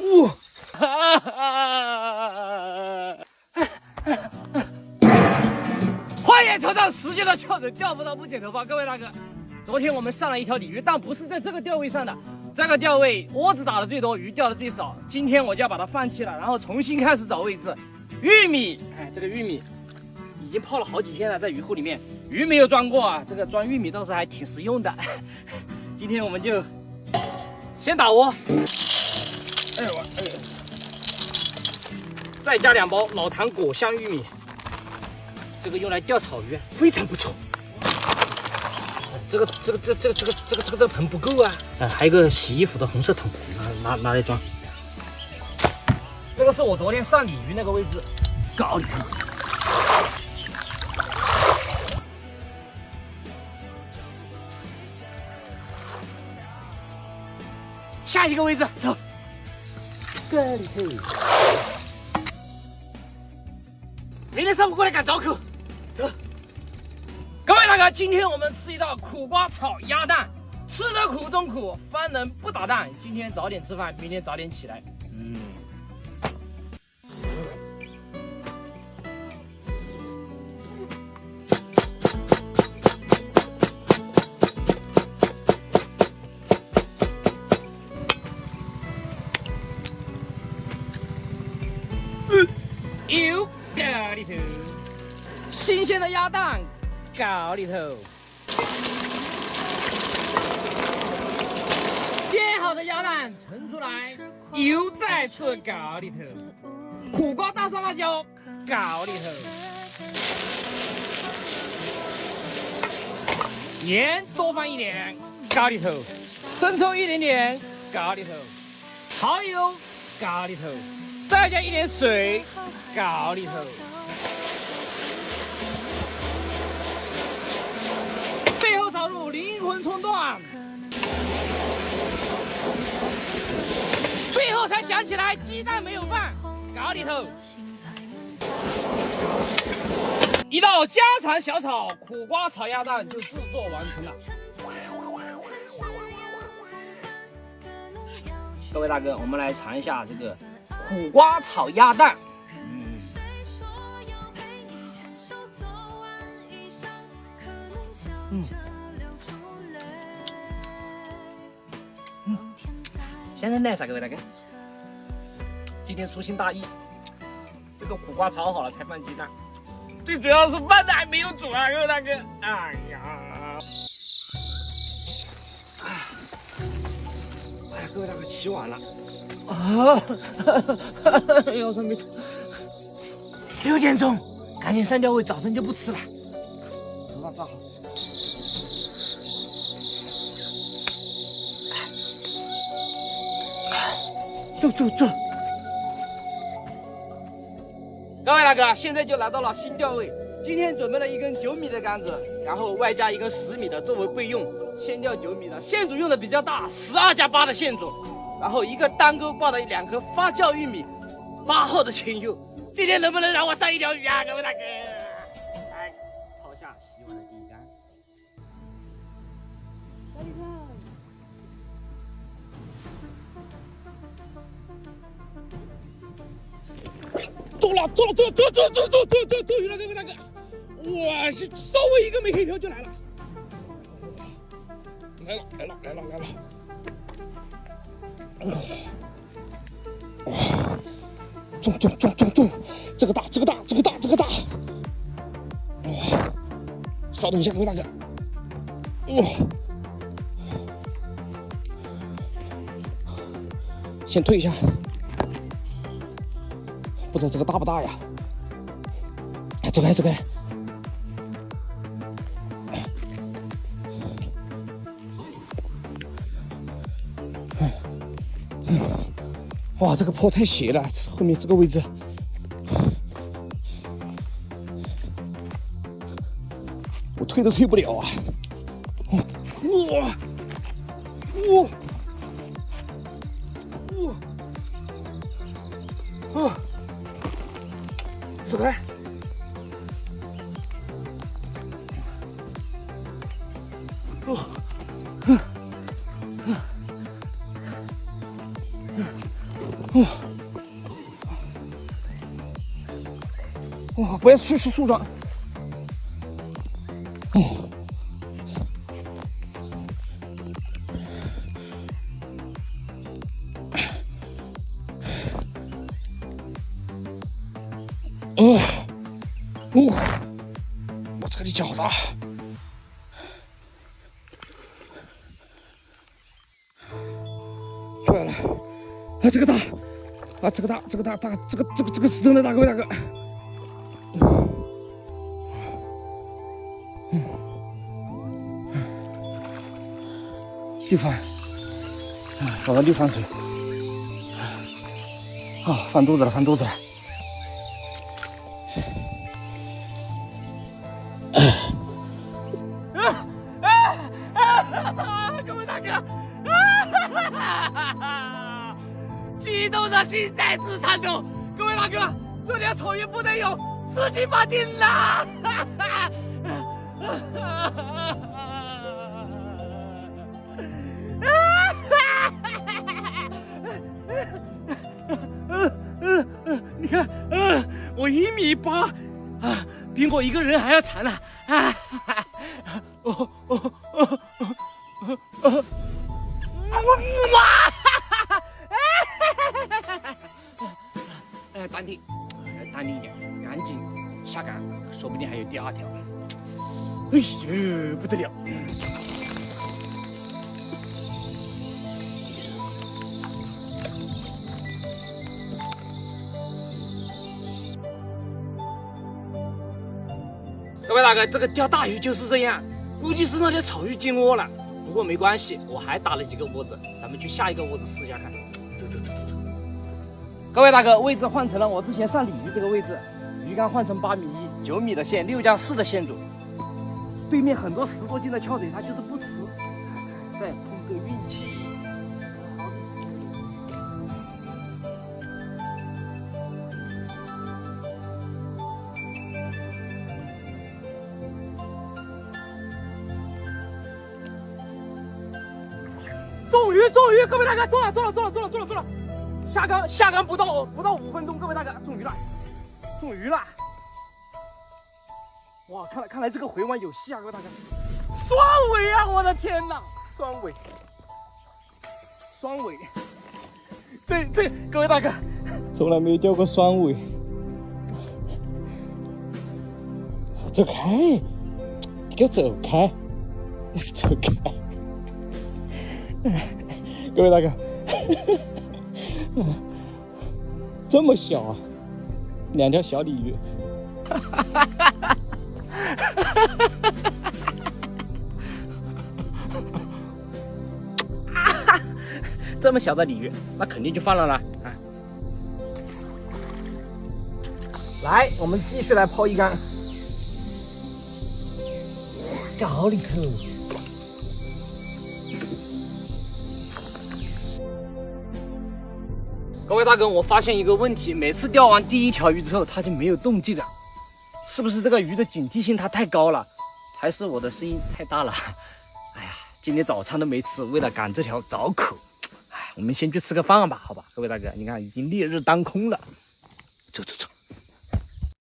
哇！欢迎挑战世界的强人钓不到不剪头发，各位大哥。昨天我们上了一条鲤鱼，但不是在这个钓位上的。这个钓位窝子打的最多，鱼钓的最少。今天我就要把它放弃了，然后重新开始找位置。玉米，哎，这个玉米已经泡了好几天了，在鱼库里面，鱼没有装过啊。这个装玉米倒是还挺实用的。今天我们就先打窝，再加2包老坛果香玉米，这个用来钓草鱼非常不错。这个盆不够啊，还有个洗衣服的红色桶，拿来装。这个是我昨天上鲤鱼那个位置，高里头。下一个位置走，高里头。明天上午过来赶早口，走。各位大哥，今天我们吃一道苦瓜炒鸭蛋，吃得苦中苦，方能不打蛋。今天早点吃饭，明天早点起来。有高里头，新鲜的鸭蛋高里头，煎好的鸭蛋盛出来，油再次高里头，苦瓜大蒜辣椒高里头，盐多放一点高里头，生抽一点点高里头，蚝油高里头，再加一点水高里头。最后炒入灵魂葱段，最后才想起来鸡蛋没有放，搞里头。一道家常小炒苦瓜炒鸭蛋就制作完成了。各位大哥，我们来尝一下这个苦瓜炒鸭蛋。现在来啥？各位大哥，今天粗心大意，这个苦瓜炒好了才放鸡蛋，最主要是饭的还没有煮啊，各位大哥。哎呀，各位大哥起晚了啊！腰酸背痛。6点钟，赶紧上钓位，早晨就不吃了。头发扎好。走！各位大哥，现在就来到了新钓位。今天准备了一根9米的杆子，然后外加一根10米的作为备用。先钓9米的，线组用的比较大，12+8的线组，然后一个单钩抱的2颗发酵玉米，8号的前柚。今天能不能让我上一条鱼啊，各位大哥？来，抛下洗碗的第一竿。中了！鱼了，各位大哥！哇，是稍微一个没黑瓢就来了，来了！哇！中！这个大！哇！稍等一下，各位大哥！哇！先退一下。不知道这个大不大呀？走开！哇，这个坡太斜了，后面这个位置，我退都退不了啊！哇！走开！哇，不要去树上。我这里脚大。出来了，啊，这个大，啊，这个大，这个是真的大，各位大哥。六番，找到6番水，啊，翻肚子了，翻肚子了。各位大哥，激动的心在此颤抖。各位大哥，这条草原不能有10斤8斤啦！你看，我1.8米，比我一个人还要长呢！淡定，淡定一点，赶紧下杆，说不定还有第2条。哎呦，不得了！各位大哥，这个钓大鱼就是这样，估计是那条草鱼进窝了。不过没关系，我还打了几个窝子，咱们去下一个窝子试一下看。走。各位大哥，位置换成了我之前上鲤鱼这个位置，鱼竿换成8.1米、9米的线，6+4的线组。对面很多10多斤的翘嘴，它就是不吃。再碰个运气。中鱼，各位大哥，中了！下竿不到5分钟，各位大哥，中鱼了！哇，看来这个回弯有戏啊，各位大哥，双尾啊！我的天哪，双尾！这各位大哥，从来没有钓过双尾。走开，你给我走开！走开！各位大哥，这么小啊，2条小鲤鱼，这么小的鲤鱼，那肯定就放了啦啊！来，我们继续来抛一竿，搞里头。各位大哥，我发现一个问题，每次钓完第1条鱼之后，它就没有动静了，是不是这个鱼的警惕性它太高了，还是我的声音太大了？哎呀，今天早餐都没吃，为了赶这条早口，哎，我们先去吃个饭吧，好吧？各位大哥，你看已经烈日当空了，走。